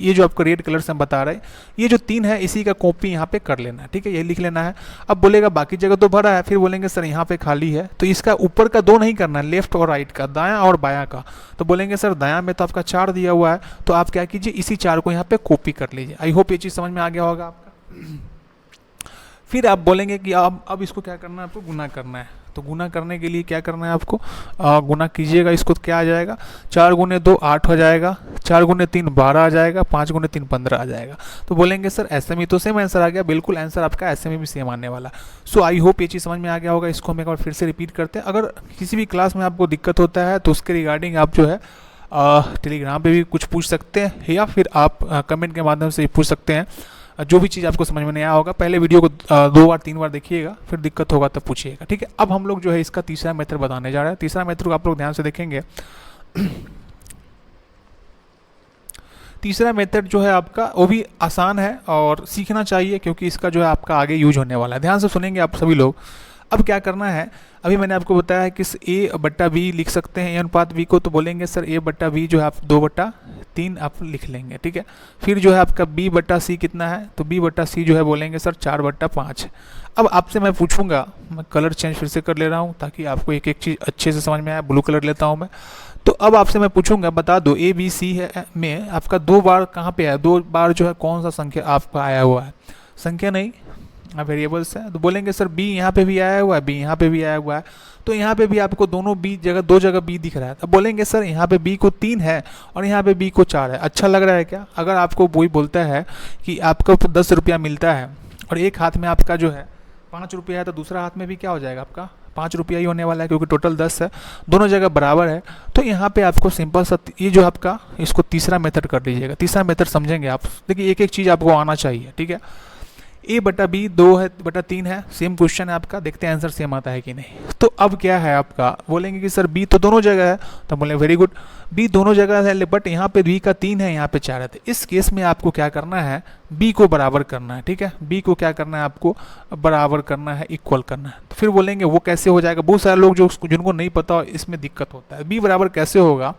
ये जो आपको रेड कलर से हम बता रहे हैं, ये जो 3 है इसी का कॉपी यहाँ पे कर लेना है, ठीक है, ये लिख लेना है। अब बोलेगा बाकी जगह तो भरा है, फिर बोलेंगे सर यहाँ पे खाली है, तो इसका ऊपर का 2 नहीं करना है, लेफ्ट और राइट का, दायां और बायां का। तो बोलेंगे सर दायां में तो आपका 4 दिया हुआ है, तो आप क्या कीजिए, इसी 4 को यहाँ पे कॉपी कर लीजिए। आई होप ये चीज़ समझ में आ गया होगा आपका। फिर आप बोलेंगे कि अब इसको क्या करना है, आपको गुना करना है। तो गुना करने के लिए क्या करना है आपको, गुना कीजिएगा, इसको तो क्या आ जाएगा, 4 गुने 2 8 हो जाएगा, 4 गुने 3 12 आ जाएगा, 5 गुने 3 15 आ जाएगा। तो बोलेंगे सर एसएमई तो सेम आंसर आ गया, बिल्कुल आंसर आपका एसएमई भी सेम आने वाला। सो आई होप ये चीज़ समझ में आ गया होगा। इसको हम एक बार फिर से रिपीट करते हैं। अगर किसी भी क्लास में आपको दिक्कत होता है तो उसके रिगार्डिंग आप जो है टेलीग्राम पे भी कुछ पूछ सकते हैं, या फिर आप कमेंट के माध्यम से पूछ सकते हैं। जो भी चीज़ आपको समझ में नहीं आया होगा, पहले वीडियो को 2 बार 3 बार देखिएगा, फिर दिक्कत होगा तब पूछिएगा, ठीक है। अब हम लोग जो है इसका तीसरा मेथड बताने जा रहे हैं। तीसरा मेथड को आप लोग ध्यान से देखेंगे। तीसरा मेथड जो है आपका वो भी आसान है और सीखना चाहिए, क्योंकि इसका जो है आपका आगे यूज होने वाला है। ध्यान से सुनेंगे आप सभी लोग। अब क्या करना है, अभी मैंने आपको बताया है कि ए बट्टा बी लिख सकते हैं, ए अनुपात बी को, तो बोलेंगे सर ए बट्टा बी जो है आप 2/3 आप लिख लेंगे, ठीक है। फिर जो है आपका बी बट्टा सी कितना है, तो बी बट्टा सी जो है बोलेंगे सर 4/5 है। अब आपसे मैं पूछूंगा, मैं कलर चेंज फिर से कर ले रहा हूँ ताकि आपको एक एक चीज़ अच्छे से समझ में आए। ब्लू कलर लेता हूँ मैं। तो अब आपसे मैं पूछूंगा, बता दो ए बी सी है में आपका 2 बार कहाँ पे आया, 2 बार जो है कौन सा संख्या आपका आया हुआ है, संख्या नहीं वेरिएबल्स है। तो बोलेंगे सर बी यहाँ पे भी आया हुआ है, बी यहाँ पे भी आया हुआ है, तो यहाँ पे भी आपको दोनों बी जगह 2 जगह बी दिख रहा है। अब बोलेंगे सर यहाँ पे बी को 3 है और यहाँ पे बी को 4 है, अच्छा लग रहा है क्या। अगर आपको वही बोलता है कि आपको 10 रुपया मिलता है और एक हाथ में आपका जो है 5 रुपया है, तो दूसरा हाथ में भी क्या हो जाएगा आपका 5 रुपया ही होने वाला है, क्योंकि टोटल 10 है, दोनों जगह बराबर है। तो यहाँ पे आपको सिंपल सा ये जो आपका, इसको तीसरा मेथड कर दीजिएगा। तीसरा मेथड समझेंगे आप, देखिए एक एक चीज़ आपको आना चाहिए, ठीक है। ए बटा बी 2/3 है, सेम क्वेश्चन है आपका, देखते हैं आंसर सेम आता है कि नहीं। तो अब क्या है आपका, बोलेंगे कि सर बी तो दोनों जगह है, तो बोले वेरी गुड, बी दोनों जगह है, बट यहाँ पे बी का 3 है, यहाँ पे 4 है। तो इस केस में आपको क्या करना है, बी को बराबर करना है, ठीक है। बी को क्या करना है, आपको बराबर करना है, इक्वल करना है। तो फिर बोलेंगे वो कैसे हो जाएगा, बहुत सारे लोग जो जिनको नहीं पता इसमें दिक्कत होता है, बी बराबर कैसे होगा।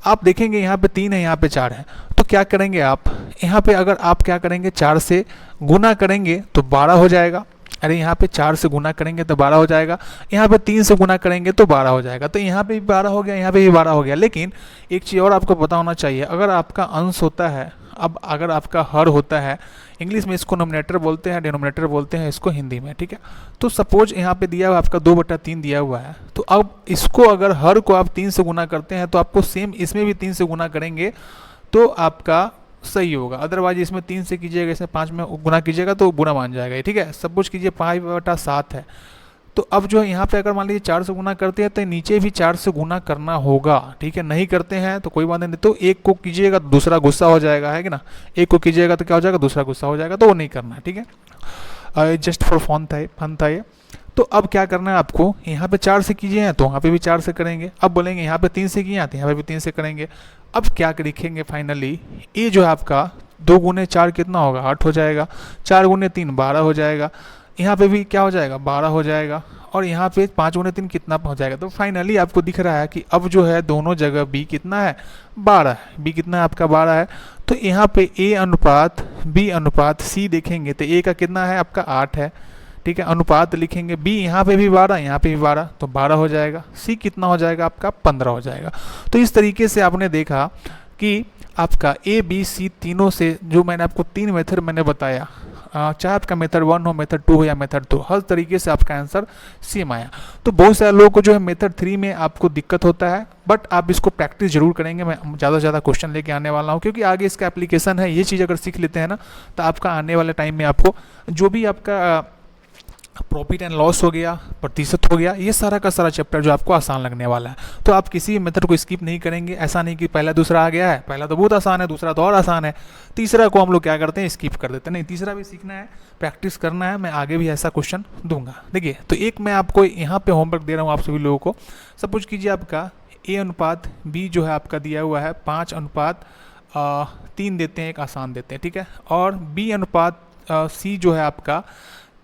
आप देखेंगे यहाँ पे 3 है, यहाँ पे 4 है, तो क्या करेंगे आप, यहाँ पे अगर आप क्या करेंगे 4 से गुना करेंगे तो 12 हो जाएगा। अरे यहाँ पे 4 से गुना करेंगे तो 12 हो जाएगा, यहाँ पे 3 से गुना करेंगे तो 12 हो जाएगा। तो यहाँ पे भी 12 हो गया, यहाँ पे भी 12 हो गया। लेकिन एक चीज़ और आपको पता होना चाहिए, अगर आपका अंश होता है, अब अगर आपका हर होता है, इंग्लिश में इसको नोमिनेटर बोलते हैं, डिनोमिनेटर बोलते हैं इसको हिंदी में, ठीक है। तो सपोज यहाँ पे दिया हुआ आपका 2/3 दिया हुआ है, तो अब इसको अगर हर को आप 3 से गुना करते हैं, तो आपको सेम इसमें भी 3 से गुना करेंगे तो आपका सही होगा। अदरवाइज इसमें 3 से कीजिएगा, इसमें 5 में गुना कीजिएगा तो बुरा मान जाएगा, ठीक है। सपोज कीजिए 5/7 है, तो अब जो है यहाँ पे अगर मान लीजिए 4 से गुना करते हैं तो नीचे भी 4 से गुना करना होगा, ठीक है। नहीं करते हैं तो कोई बात नहीं, तो एक को कीजिएगा तो दूसरा गुस्सा हो जाएगा, है कि ना। एक को कीजिएगा तो क्या हो जाएगा, दूसरा गुस्सा हो जाएगा, तो वो नहीं करना है, ठीक है। जस्ट फॉर फन था ये। तो अब क्या करना है आपको, यहाँ पे 4 से कीजिए तो वहाँ पे भी 4 से करेंगे। अब बोलेंगे यहाँ पे 3 से किए तो यहाँ पे भी 3 से करेंगे। अब क्या लिखेंगे फाइनली, ये जो है आपका 2 गुने 4 कितना होगा, 8 हो जाएगा, 4 गुने 3 12 हो जाएगा, यहाँ पे भी क्या हो जाएगा 12 हो जाएगा, और यहाँ पे 5 गुने 3 कितना हो जाएगा। तो फाइनली आपको दिख रहा है कि अब जो है दोनों जगह बी कितना है, 12 है। बी कितना है आपका 12 है। तो यहाँ पे ए अनुपात बी अनुपात सी देखेंगे तो ए का कितना है आपका 8 है, ठीक है, अनुपात लिखेंगे, बी यहाँ पे भी 12, यहाँ पे भी 12, तो 12 हो जाएगा, सी कितना हो जाएगा आपका 15 हो जाएगा। तो इस तरीके से आपने देखा कि आपका ए बी सी तीनों से जो मैंने आपको 3 मेथड मैंने बताया, चाहे आपका मेथड 1 हो, मेथड 2 हो या मेथड 2, हर तरीके से आपका आंसर सेम आया। तो बहुत सारे लोगों को जो है मेथड 3 में आपको दिक्कत होता है, बट आप इसको प्रैक्टिस जरूर करेंगे। मैं ज़्यादा से ज़्यादा क्वेश्चन लेके आने वाला हूँ, क्योंकि आगे इसका एप्लीकेशन है। ये चीज़ अगर सीख लेते हैं ना, तो आपका आने वाले टाइम में आपको जो भी आपका प्रॉफिट एंड लॉस हो गया, प्रतिशत हो गया, ये सारा का सारा चैप्टर जो आपको आसान लगने वाला है। तो आप किसी भी मेथड को स्किप नहीं करेंगे। ऐसा नहीं कि पहला दूसरा आ गया है, पहला तो बहुत आसान है, दूसरा तो और आसान है, तीसरा को हम लोग क्या करते हैं, स्किप कर देते हैं। नहीं, तीसरा भी सीखना है, प्रैक्टिस करना है। मैं आगे भी ऐसा क्वेश्चन दूंगा। देखिए, तो एक मैं आपको यहाँ पे होमवर्क दे रहा हूँ आप सभी लोगों को। सपोज कीजिए आपका ए अनुपात बी जो है आपका दिया हुआ है 5:3 देते हैं, एक आसान देते हैं, ठीक है। और बी अनुपात सी जो है आपका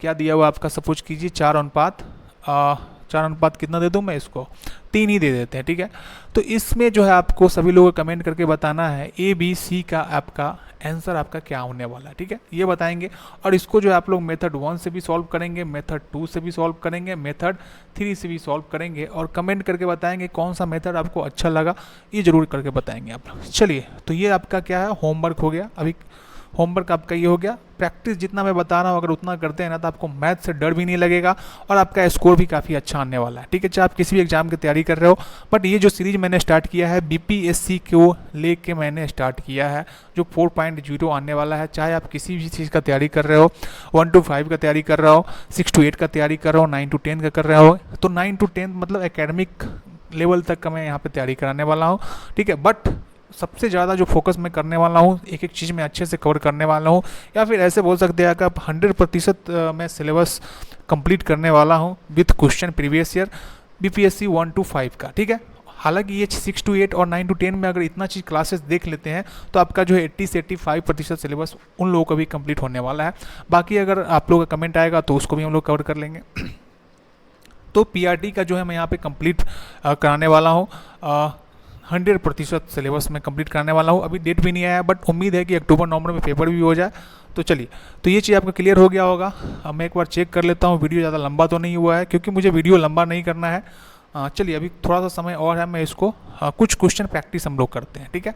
क्या दिया हुआ आपका, सपोज कीजिए 4:4 कितना दे दूं मैं इसको, 3 ही दे देते हैं, ठीक है। तो इसमें जो है आपको सभी लोगों को कमेंट करके बताना है ए बी सी का आपका आंसर आपका क्या होने वाला है, ठीक है, ये बताएंगे। और इसको जो है आप लोग मेथड 1 से भी सॉल्व करेंगे, मेथड 2 से भी सॉल्व करेंगे, मेथड 3 से भी सॉल्व करेंगे, और कमेंट करके बताएंगे कौन सा मेथड आपको अच्छा लगा, ये जरूर करके बताएंगे आप। चलिए, तो ये आपका क्या है, होमवर्क हो गया। अभी होमवर्क आपका ये हो गया। प्रैक्टिस जितना मैं बता रहा हूँ अगर उतना करते हैं ना, तो आपको मैथ से डर भी नहीं लगेगा और आपका स्कोर भी काफ़ी अच्छा आने वाला है, ठीक है। चाहे आप किसी भी एग्जाम की तैयारी कर रहे हो, बट ये जो सीरीज मैंने स्टार्ट किया है बीपीएससी को लेके मैंने स्टार्ट किया है, जो 4.0 आने वाला है। चाहे आप किसी भी चीज़ का तैयारी कर रहे हो, 1 to 5 का तैयारी कर रहे हो, 6 to 8 का तैयारी कर रहे हो, 9 to 10 का कर रहे हो, तो 9 to 10 मतलब एकेडमिक लेवल तक का मैं यहाँ पर तैयारी कराने वाला हूँ, ठीक है। बट सबसे ज़्यादा जो फोकस मैं करने वाला हूँ, एक एक चीज़ मैं अच्छे से कवर करने वाला हूँ, या फिर ऐसे बोल सकते हैं कि आप 100% मैं सिलेबस कंप्लीट करने वाला हूँ with question previous year BPSC 1 to 5 का, ठीक है। हालांकि ये 6 to 8 और 9 to 10 में अगर इतना चीज़ क्लासेस देख लेते हैं, तो आपका जो है 80 से 85% सिलेबस उन लोगों का भी कंप्लीट होने वाला है। बाकी अगर आप लोगों का कमेंट आएगा तो उसको भी हम लोग कवर कर लेंगे। तो पीआरटी का जो है मैं यहाँ पे कंप्लीट कराने वाला हूँ, 100% सिलेबस में कंप्लीट करने वाला हूँ। अभी डेट भी नहीं आया, बट उम्मीद है कि अक्टूबर नवंबर में पेपर भी हो जाए। तो चलिए, तो ये चीज़ आपका क्लियर हो गया होगा। अब मैं एक बार चेक कर लेता हूँ वीडियो ज़्यादा लंबा तो नहीं हुआ है, क्योंकि मुझे वीडियो लंबा नहीं करना है। चलिए, अभी थोड़ा सा समय और है, मैं इसको कुछ क्वेश्चन प्रैक्टिस हम लोग करते हैं, ठीक है।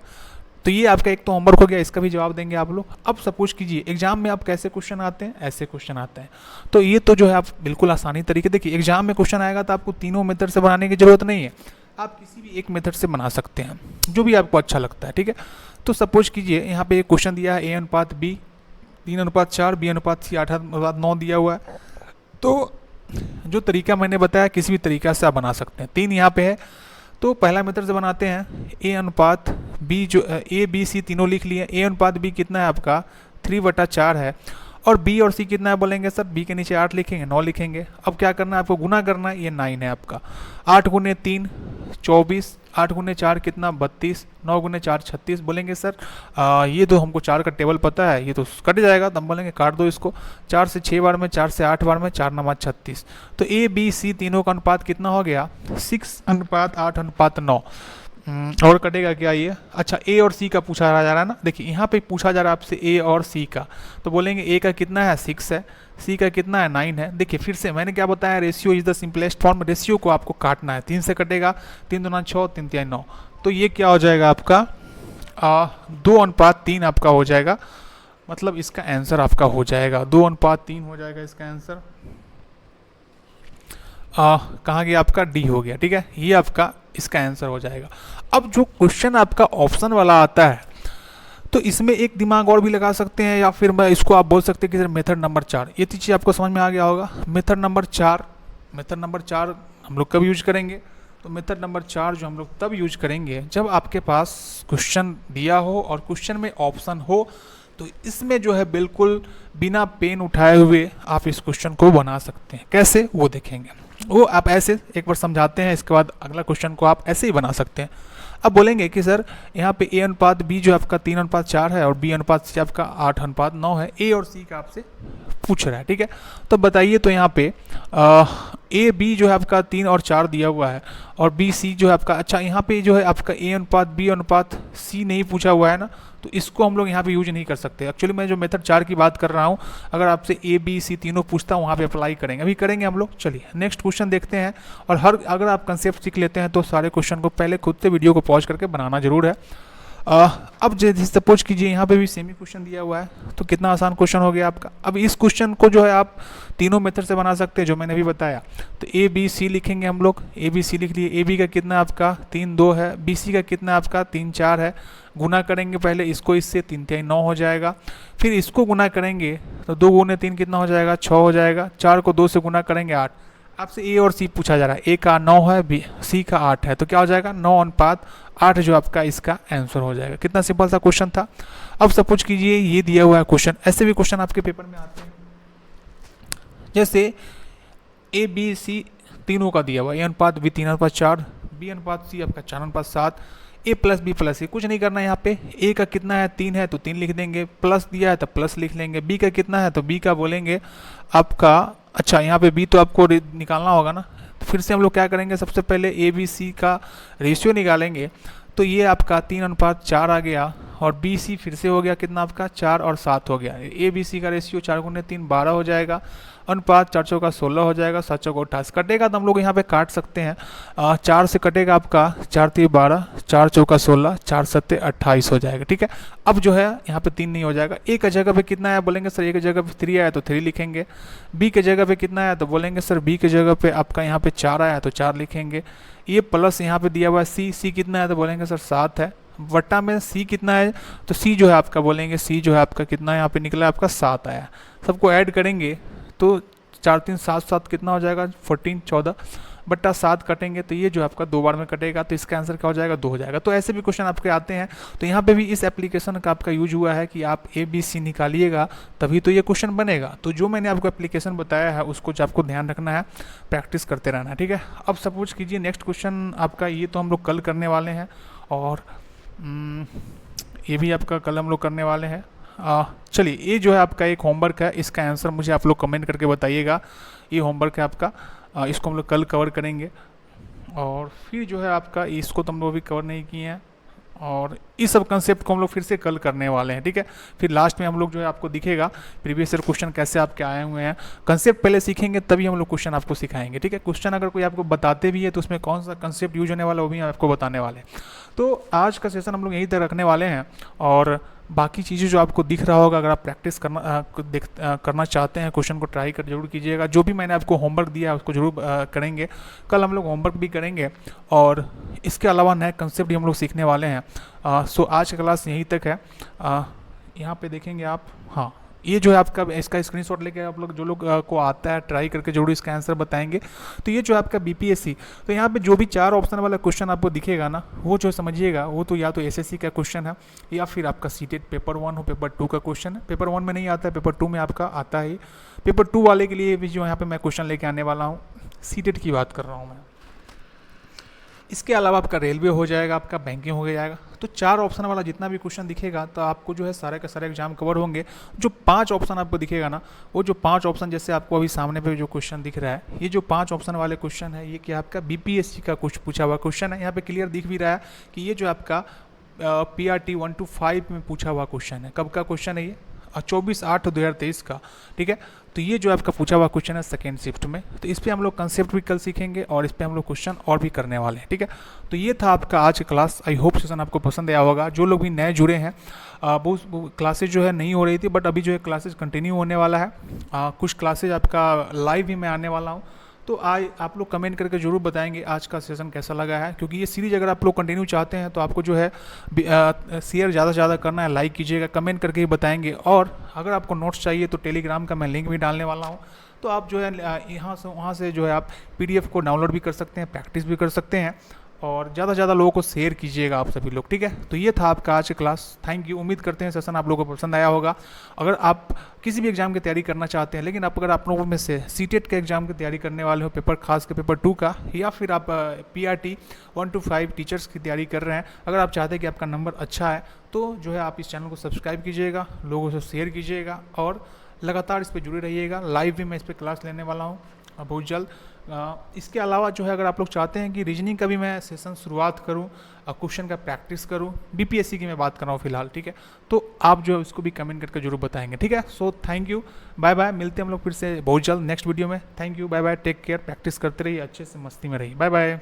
तो ये आपका एक तो होमवर्क हो गया, इसका भी जवाब देंगे आप लोग। अब सपोज कीजिए एग्जाम में आप कैसे क्वेश्चन आते हैं, ऐसे क्वेश्चन आते हैं। तो ये तो जो है आप बिल्कुल आसानी तरीके, देखिए एग्जाम में क्वेश्चन आएगा तो आपको तीनों मेथड से बनाने की जरूरत नहीं है, आप किसी भी एक मेथड से बना सकते हैं, जो भी आपको अच्छा लगता है, ठीक है। तो सपोज कीजिए यहाँ पे एक क्वेश्चन दिया है, ए अनुपात बी 3:4, बी अनुपात सी 8:9 दिया हुआ है। तो जो तरीका मैंने बताया, किसी भी तरीका से आप बना सकते हैं। 3 यहाँ पे है, तो पहला मेथड से बनाते हैं। ए अनुपात बी, जो ए बी सी तीनों लिख लिए। ए अनुपात बी कितना है आपका 3/4 है, और बी और सी कितना है बोलेंगे सर, बी के नीचे 8 लिखेंगे, 9 लिखेंगे। अब क्या करना है आपको, गुना करना है, ये 9 है आपका। 8 × 3 24, 8 × 4 कितना 32, 9 × 4 36। बोलेंगे सर ये तो हमको 4 का टेबल पता है, ये तो कट जाएगा। तो हम बोलेंगे काट दो इसको, 4 से 6 बार में, 4 से 8 बार में, 4×9 36। तो ए बी सी तीनों का अनुपात कितना हो गया, 6:8:9। और कटेगा क्या ये, अच्छा ए और सी का पूछा जा रहा है ना। देखिए यहाँ पे पूछा जा रहा है आपसे ए और सी का, तो बोलेंगे ए का कितना है 6 है, सी का कितना है 9 है। देखिए फिर से मैंने क्या बताया, ratio is the simplest form. Ratio को आपको काटना है, 3 से कटेगा, 3 दूना 6, 3 तिया 9। तो ये क्या हो जाएगा आपका 2:3 आपका हो जाएगा, मतलब इसका आंसर आपका हो जाएगा 2:3 हो जाएगा इसका आंसर। कहाँ गया आपका, डी हो गया, ठीक है। ये आपका इसका आंसर हो जाएगा। अब जो क्वेश्चन आपका ऑप्शन वाला आता है, तो इसमें एक दिमाग और भी लगा सकते हैं, या फिर मैं इसको आप बोल सकते हैं कि सर मेथड नंबर 4। ये चीज़ आपको समझ में आ गया होगा। मेथड नंबर 4 हम लोग कब यूज करेंगे, तो मेथड नंबर 4 जो हम लोग तब यूज करेंगे जब आपके पास क्वेश्चन दिया हो और क्वेश्चन में ऑप्शन हो। तो इसमें जो है बिल्कुल बिना पेन उठाए हुए आप इस क्वेश्चन को बना सकते हैं। कैसे, वो देखेंगे। वो आप ऐसे एक बार समझाते हैं, इसके बाद अगला क्वेश्चन को आप ऐसे ही बना सकते हैं। अब बोलेंगे कि सर यहाँ पे ए अनुपात बी जो आपका 3:4 है और बी अनुपात सी आपका 8:9 है, ए और सी का आपसे पूछ रहा है, ठीक है। तो बताइए, तो यहाँ पे ए बी जो है आपका 3 और 4 दिया हुआ है और बी सी जो है आपका, अच्छा यहाँ पे जो है आपका ए अनुपात बी अनुपात सी नहीं पूछा हुआ है ना, तो इसको हम लोग यहाँ पे यूज नहीं कर सकते। एक्चुअली मैं जो मेथड 4 की बात कर रहा हूँ, अगर आपसे ए बी सी तीनों पूछता हूँ वहाँ पे अप्लाई करेंगे, अभी करेंगे हम लोग। चलिए नेक्स्ट क्वेश्चन देखते हैं। और अगर आप कंसेप्ट सीख लेते हैं तो सारे क्वेश्चन को पहले खुद से वीडियो को पॉज करके बनाना जरूर है। अब जैसे सपोज कीजिए यहाँ पे भी सेमी क्वेश्चन दिया हुआ है, तो कितना आसान क्वेश्चन हो गया आपका। अब इस क्वेश्चन को जो है आप तीनों मेथड से बना सकते हैं जो मैंने अभी बताया। तो ए बी सी लिखेंगे हम लोग, ए बी सी लिख लिए। ए बी का कितना आपका 3-2 है, बी सी का कितना आपका 3-4 है। गुना करेंगे पहले इसको इससे, 3×3 9 हो जाएगा। फिर इसको गुना करेंगे तो 2 × 3 कितना हो जाएगा, 6 हो जाएगा। 4 को 2 से गुना करेंगे 8। आपसे ए और सी पूछा जा रहा है, ए का 9 है, बी सी का 8 है, तो क्या हो जाएगा 9:8 जो आपका इसका आंसर हो जाएगा। कितना सिंपल सा क्वेश्चन था। अब सपोज कीजिए ये दिया हुआ है क्वेश्चन, ऐसे भी क्वेश्चन आपके पेपर में आते हैं। जैसे ए बी सी तीनों का दिया हुआ, ए अनुपात बी 3:4, बी अनुपात सी आपका 4:7, ए प्लस बी प्लस सी। कुछ नहीं करना है यहाँ पे। ए का कितना है 3 है तो 3 लिख देंगे, प्लस दिया है तो प्लस लिख लेंगे। बी का कितना है तो बी का बोलेंगे आपका, अच्छा यहाँ पे बी तो आपको निकालना होगा ना, तो फिर से हम लोग क्या करेंगे, सबसे पहले ए बी सी का रेशियो निकालेंगे। तो ये आपका 3:4 आ गया और बी सी फिर से हो गया कितना आपका 4 और 7 हो गया। ए बी सी का रेशियो 4 × 3 12 हो जाएगा। अनुपात 4 चौका 16 हो जाएगा, 7 चौका 28 कटेगा तो हम लोग यहाँ पे काट सकते हैं। 4 से कटेगा आपका 4 × 3 12, 4 चौका 16, 4 7 28 हो जाएगा, ठीक है। अब जो है यहाँ पे 3 नहीं हो जाएगा। ए की जगह पे कितना है बोलेंगे सर, ए की जगह पे 3 आया तो 3 लिखेंगे। बी की जगह पे कितना आया तो बोलेंगे सर बी की जगह पे आपका यहाँ पे 4 आया तो 4 लिखेंगे। ये प्लस यहाँ पे दिया हुआ है सी कितना है तो बोलेंगे सर 7 है। वट्टा में सी कितना है तो सी जो है आपका बोलेंगे, सी जो है आपका कितना यहाँ पे निकला आपका 7 आया। सबको ऐड करेंगे तो 4 3 7 7 कितना हो जाएगा 14 14 बट्टा 7 कटेंगे तो ये जो आपका 2 बार में कटेगा, तो इसका आंसर क्या हो जाएगा 2 हो जाएगा। तो ऐसे भी क्वेश्चन आपके आते हैं। तो यहाँ पे भी इस एप्लीकेशन का आपका यूज हुआ है कि आप ए बी सी निकालिएगा तभी तो ये क्वेश्चन बनेगा। तो जो मैंने आपको एप्लीकेशन बताया है उसको जो आपको ध्यान रखना है, प्रैक्टिस करते रहना है, ठीक है। अब सपोज कीजिए नेक्स्ट क्वेश्चन आपका, ये तो हम लोग कल करने वाले हैं और ये भी आपका कल हम लोग करने वाले हैं। चलिए ये जो है आपका एक होमवर्क है, इसका आंसर मुझे आप लोग कमेंट करके बताइएगा। ये होमवर्क है आपका, इसको हम लोग कल कवर करेंगे। और फिर जो है आपका इसको तो हम लोग अभी कवर नहीं किए हैं और इस सब कंसेप्ट को हम लोग फिर से कल करने वाले हैं, ठीक है। फिर लास्ट में हम लोग जो है आपको दिखेगा प्रीवियस ईयर क्वेश्चन कैसे आपके आए हुए हैं। कंसेप्ट पहले सीखेंगे तभी हम लोग क्वेश्चन आपको सिखाएंगे, ठीक है। क्वेश्चन अगर कोई आपको बताते भी है तो उसमें कौन सा कंसेप्ट यूज होने वाला वो भी हम आपको बताने वाले हैं। तो आज का सेशन हम लोग यहीं तक रखने वाले हैं और बाकी चीज़ें जो आपको दिख रहा होगा, अगर आप प्रैक्टिस करना चाहते हैं, क्वेश्चन को ट्राई कर जरूर कीजिएगा। जो भी मैंने आपको होमवर्क दिया है उसको जरूर करेंगे। कल हम लोग होमवर्क भी करेंगे और इसके अलावा नए कंसेप्ट भी हम लोग सीखने वाले हैं। सो आज की क्लास यहीं तक है। यहाँ पे देखेंगे आप, हाँ ये जो है आपका इसका स्क्रीनशॉट लेके आप लोग जो लोग को आता है ट्राई करके जरूर इसका आंसर बताएंगे। तो ये जो है आपका बीपीएससी, तो यहाँ पे जो भी 4 ऑप्शन वाला क्वेश्चन आपको दिखेगा ना, वो जो समझिएगा वो तो या तो एसएससी का क्वेश्चन है या फिर आपका सीटेट पेपर 1 हो पेपर 2 का क्वेश्चन है। पेपर 1 में नहीं आता है, पेपर 2 में आपका आता है। पेपर 2 वाले के लिए भी जो यहाँ पर मैं क्वेश्चन लेके आने वाला हूँ, सीटेट की बात कर रहा हूँ मैं। इसके अलावा आपका रेलवे हो जाएगा, आपका बैंकिंग हो जाएगा। तो 4 ऑप्शन वाला जितना भी क्वेश्चन दिखेगा तो आपको जो है सारे का सारे एग्जाम कवर होंगे। जो 5 ऑप्शन आपको दिखेगा ना, वो जो 5 ऑप्शन जैसे आपको अभी सामने पे जो क्वेश्चन दिख रहा है, ये जो 5 ऑप्शन वाले क्वेश्चन है, ये क्या आपका बीपीएससी का कुछ पूछा हुआ क्वेश्चन है। यहाँ पे क्लियर दिख भी रहा है कि ये जो आपका PRT 125 में पूछा हुआ क्वेश्चन है। कब का क्वेश्चन है ये? 24/8/2023 का, ठीक है। तो ये जो आपका पूछा हुआ क्वेश्चन है सेकेंड शिफ्ट में, तो इस पे हम लोग कंसेप्ट भी कल सीखेंगे और इस पे हम लोग क्वेश्चन और भी करने वाले हैं, ठीक है। तो ये था आपका आज का क्लास। आई होप सेशन आपको पसंद आया होगा। जो लोग भी नए जुड़े हैं, बहुत क्लासेज जो है नहीं हो रही थी, बट अभी जो है क्लासेज कंटिन्यू होने वाला है। कुछ क्लासेज आपका लाइव भी मैं आने वाला हूँ। तो आज आप लोग कमेंट करके जरूर बताएंगे आज का सेशन कैसा लगा है, क्योंकि ये सीरीज अगर आप लोग कंटिन्यू चाहते हैं तो आपको जो है शेयर ज़्यादा से ज़्यादा करना है, लाइक कीजिएगा, कमेंट करके ही बताएंगे। और अगर आपको नोट्स चाहिए तो टेलीग्राम का मैं लिंक भी डालने वाला हूँ, तो आप जो है यहाँ से वहाँ से जो है आप PDF को डाउनलोड भी कर सकते हैं, प्रैक्टिस भी कर सकते हैं और ज़्यादा से ज़्यादा लोगों को शेयर कीजिएगा आप सभी लोग, ठीक है। तो ये था आपका आज का क्लास। Thank you. उम्मीद करते हैं सेशन आप लोगों को पसंद आया होगा। अगर आप किसी भी एग्जाम की तैयारी करना चाहते हैं, लेकिन अगर आप लोगों में से सीटेट के एग्जाम की तैयारी करने वाले हो, पेपर खास के पेपर 2 का, या फिर आप PRT 1 to 5 टीचर्स की तैयारी कर रहे हैं, अगर आप चाहते हैं कि आपका नंबर अच्छा है, तो जो है आप इस चैनल को सब्सक्राइब कीजिएगा, लोगों से शेयर कीजिएगा और लगातार इस पर जुड़े रहिएगा। लाइव भी मैं इस पर क्लास लेने वाला हूँ बहुत जल्द। इसके अलावा जो है अगर आप लोग चाहते हैं कि रीजनिंग का भी मैं सेशन शुरुआत करूं, क्वेश्चन का प्रैक्टिस करूं, BPSC की मैं बात कर रहा हूँ फिलहाल, ठीक है, तो आप जो है उसको भी कमेंट करके जरूर बताएंगे, ठीक है। So thank you, bye bye. मिलते हैं हम लोग फिर से बहुत जल्द नेक्स्ट वीडियो में। Thank you, bye bye, take care. Practice करते रहिए, अच्छे से मस्ती में रहिए। Bye bye.